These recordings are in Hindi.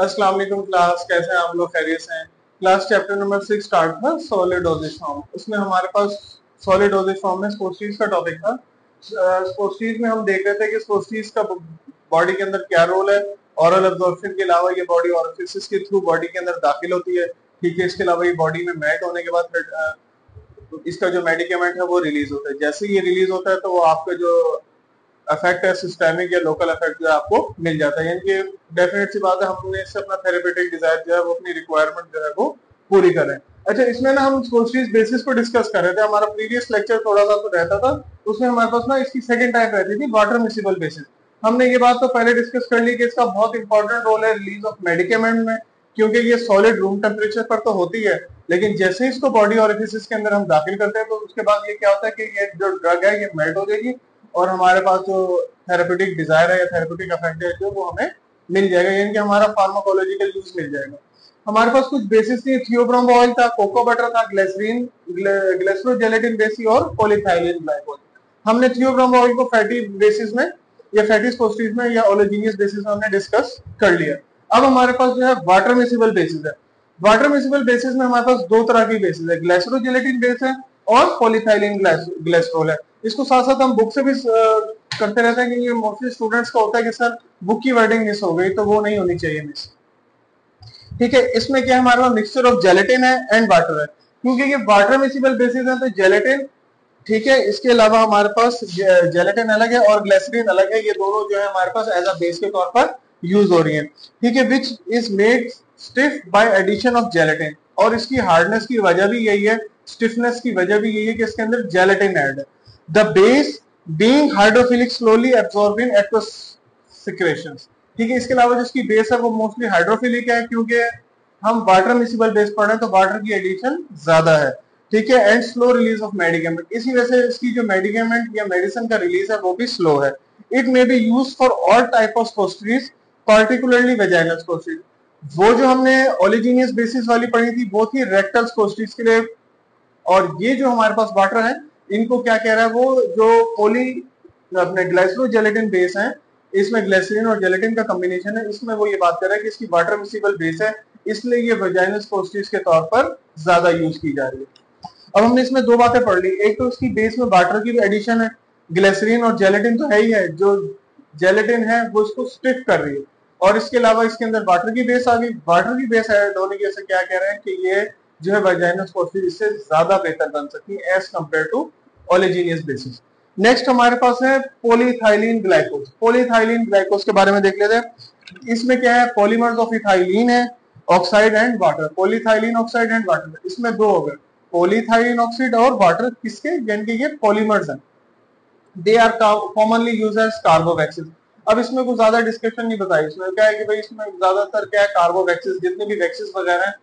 अस्सलाम वालेकुम क्लास, कैसे हैं आप लोग? खैरियत से हैं? क्लास चैप्टर नंबर 6 स्टार्ट था, सॉलिड डोजेज फॉर्म। उसमें हमारे पास सॉलिड डोजेज फॉर्म में स्पोर्ट्स का टॉपिक था। स्पोर्ट्स में हम देख रहे थे कि स्पोर्ट्स का बॉडी के अंदर क्या रोल है। ऑरल एब्जॉर्प्शन के अलावा ये बॉडी ऑरिफिसेस के थ्रू बॉडी के अंदर दाखिल होती है। ठीक है, इसके अलावा ये बॉडी में मेल्ट होने के बाद फिर इसका जो मेडिकेमेंट है वो रिलीज होता है। जैसे ही ये रिलीज होता है तो वो आपका जो इफेक्ट है सिस्टेमिक या लोकल इफेक्ट जो है आपको मिल जाता है। यानी कि डेफिनेट सी बात है, हमने इससे अपना थेरेपेटिक डिजायर जो है वो अपनी रिक्वायरमेंट जो है वो पूरी करें। अच्छा, इसमें ना हम स्पोर्ट्स बेसिस पर डिस्कस कर रहे थे। हमारा प्रीवियस लेक्चर थोड़ा सा तो रहता था, उसमें हमारे पास ना इसकी सेकंड टाइप रहती थी, वाटर मिसिबल बेसिस। हमने ये बात तो पहले डिस्कस कर ली कि इसका बहुत इंपॉर्टेंट रोल है रिलीज ऑफ मेडिकेमेंट में, क्योंकि ये सॉलिड रूम टेम्परेचर पर तो होती है, लेकिन जैसे ही इसको बॉडी ऑरिफिसेस के अंदर हम दाखिल करते हैं तो उसके बाद ये क्या होता है कि ये जो ड्रग है ये मेल्ट हो जाएगी और हमारे पास जो थेरेपेटिक डिजायर है या थेरेपेटिक इफेक्ट है जो वो हमें मिल जाएगा, यानी कि हमारा फार्माकोलॉजिकल यूज मिल जाएगा। हमारे पास कुछ बेसिस थी, थियोब्रोम ऑयल था, कोको बटर था, ग्लिसरीन, ग्लिसरोजेलेटिन बेसिस और पॉलीथाइलिन ग्लाइकोल। हमने थियोब्रोम ऑयल को फैटी बेसिस में या फैटी स्पोस्टीज में या ओलेजिनियस बेसिस में हमने डिस्कस कर लिया। अब हमारे पास जो है वाटर मिसिबल बेसिस है। वाटर मिसिबल बेसिस में हमारे पास दो तरह की बेसिस है, ग्लिसरोजेलेटिन बेस है और पॉलीथाइलिन ग्लिसरॉल है। इसको साथ साथ हम बुक से भी करते रहते हैं, क्योंकि मोस्टली स्टूडेंट्स का होता है कि सर बुक की वर्डिंग मिस हो गई, तो वो नहीं होनी चाहिए मिस। ठीक है, इसमें क्या है, हमारे पास मिक्सचर ऑफ जेलेटिन है एंड वाटर है, क्योंकि ये वाटर मिसिबल बेसिस है तो जेलेटिन, ठीक है, इसके अलावा हमारे पास जेलेटिन अलग है और ग्लिसरीन अलग है। ये दोनों जो है हमारे पास एज अ बेस के तौर पर यूज हो रही है। ठीक है, which is made stiff by addition of gelatin, और इसकी हार्डनेस की वजह भी यही है, स्टिफनेस की वजह भी यही है कि इसके अंदर जेलेटिन ऐड है। The base being hydrophilic slowly absorbing aqueous secretions. ठीक है, इसके अलावा जो इसकी बेस है वो मोस्टली हाइड्रोफिलिक है, क्योंकि हम वाटर मिसिबल बेस पढ़ रहे हैं तो वाटर की एडिशन ज्यादा है। ठीक है, एंड स्लो रिलीज ऑफ मेडिकेमेंट, इसी वजह से इसकी जो मेडिकेमेंट या मेडिसिन का रिलीज है वो भी स्लो है। It may be use for all type of suppositories, particularly vaginal suppositories. वो जो हमने ओलिजिनियस बेसिस वाली पढ़ी थी वो थी रेक्टल स्पोस्ट्रीज के लिए, और ये जो हमारे पास वाटर है इनको क्या कह रहा है, वो जो पोली अपने ग्लाइसरोजेलेटिन बेस है, इसमें ग्लिसरीन और जेलेटिन का कॉम्बिनेशन है, इसमें वो ये बात कर रहा है कि इसकी वाटर मिसिबल बेस है, इसलिए ये वेजाइनल स्पोस्ट्रीज के तौर पर ज्यादा यूज की जा रही है। अब हमने इसमें दो बातें पढ़ ली, एक तो इसकी बेस में वाटर की भी एडिशन है, ग्लिसरीन और जेलेटिन तो है ही है, जो जेलेटिन है वो इसको स्टिफ कर रही है, और इसके अलावा इसके अंदर वाटर की बेस आ गई। वाटर की बेस ऐड होने की वजह से क्या कह रहे हैं कि ये जो है वेजाइनल स्पोस्ट्रीज इससे ज्यादा बेहतर बन सकती है as compare to oleaginous basis. Next हमारे पास है पॉलीथाइलिन ग्लाइकोज। पॉलीथाइलिन ग्लाइकोज के बारे में देख लेते हैं। इसमें क्या है, पॉलीमर्स ऑफ इथाइलिन है, oxide and water. Polyethylene oxide and water, इसमें दो हो गए, पॉलीथाइलिन ऑक्साइड और वाटर, किसके, यानी कि ये पॉलीमर्स हैं। They are commonly use as carbowaxes. अब इसमें कुछ ज्यादा डिस्कशन नहीं बताई, इसमें क्या है कि भाई इसमें ज्यादातर क्या है, कार्बोवैक्सिस, जितने भी वैक्सीस वगैरह हैं,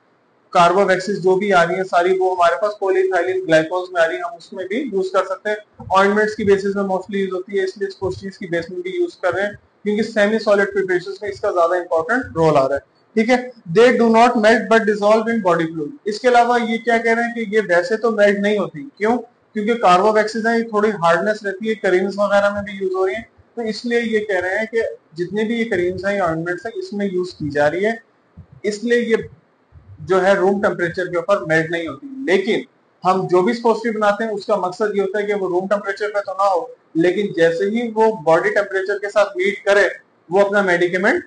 कार्बोवैक्सिस जो भी आ रही है सारी वो हमारे पास पॉलीथाइलिन ग्लाइकोज में आ रही है, हम उसमें भी यूज कर सकते हैं। ऑइंटमेंट्स की बेसिस में मोस्टली यूज होती है, इसलिए स्पोस्टीज की बेस में भी यूज कर रहे हैं, क्योंकि सेमी सॉलिड प्रिपरेशन में इसका ज्यादा इंपॉर्टेंट रोल आ रहा है। ठीक है, they do not melt but dissolve in body fluid. इसके अलावा ये क्या कह रहे हैं कि ये वैसे तो मेल्ट नहीं होती, क्यों, क्योंकि कार्बोवैक्सिस है, ये थोड़ी हार्डनेस रहती है, करीम्स वगैरह में भी यूज हो रही है, तो इसलिए ये कह रहे हैं कि जितने भी ये करीम्स हैं या ऑइंटमेंट्स हैं इसमें यूज की जा रही है, इसलिए ये जो है रूम टेम्परेचर के ऊपर मेल्ट नहीं होती। लेकिन हम जो भी स्पोस्ट्री बनाते हैं उसका मकसद ये होता है कि वो रूम टेम्परेचर पे तो ना हो, लेकिन जैसे ही वो बॉडी टेम्परेचर के साथ मीट करे वो अपना मेडिकेमेंट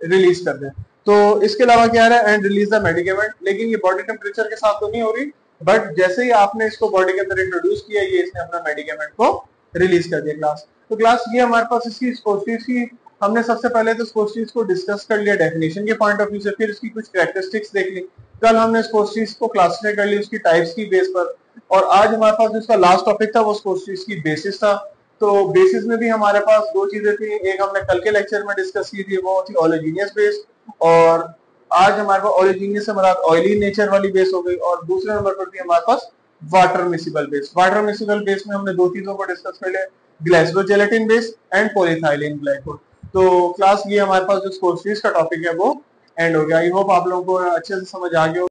रिलीज कर दे। तो इसके अलावा क्या है, एंड रिलीज द मेडिकेमेंट, लेकिन ये बॉडी टेम्परेचर के साथ तो नहीं हो रही, बट जैसे ही आपने इसको बॉडी के अंदर इंट्रोड्यूस किया ये इसने अपना मेडिकेमेंट को रिलीज कर दिया। क्लास तो क्लास ये हमारे पास इसकी स्पोस्ट्रीज की, हमने सबसे पहले तो स्पोस्ट्रीज को डिस्कस कर लिया डेफिनेशन के पॉइंट ऑफ व्यू से, फिर इसकी कुछ कैरेक्टरिस्टिक्स देख ली। कल हमने स्पोस्ट्रीज को क्लासिफाई कर ली उसकी टाइप्स की बेस पर, और आज हमारे पास जिसका लास्ट टॉपिक था वो स्पोस्ट्रीज की बेसिस था। तो बेसिस में भी हमारे पास दो चीजें थी, एक हमने कल के लेक्चर में डिस्कस की थी वो थी ओलिजिनियस बेस, और आज हमारे पास ओलिजिनियस से मराद ऑयली नेचर वाली बेस हो गई, और दूसरे नंबर पर थी हमारे पास water miscible base. Water miscible base में हमने दो चीजों को डिस्कस कर लिया, glycerogelatin base and polyethylene glycol. तो क्लास ये हमारे पास जो स्पोर्ट्स का टॉपिक है वो एंड हो गया। आई होप आप लोगों को अच्छे से समझ आ गया हो।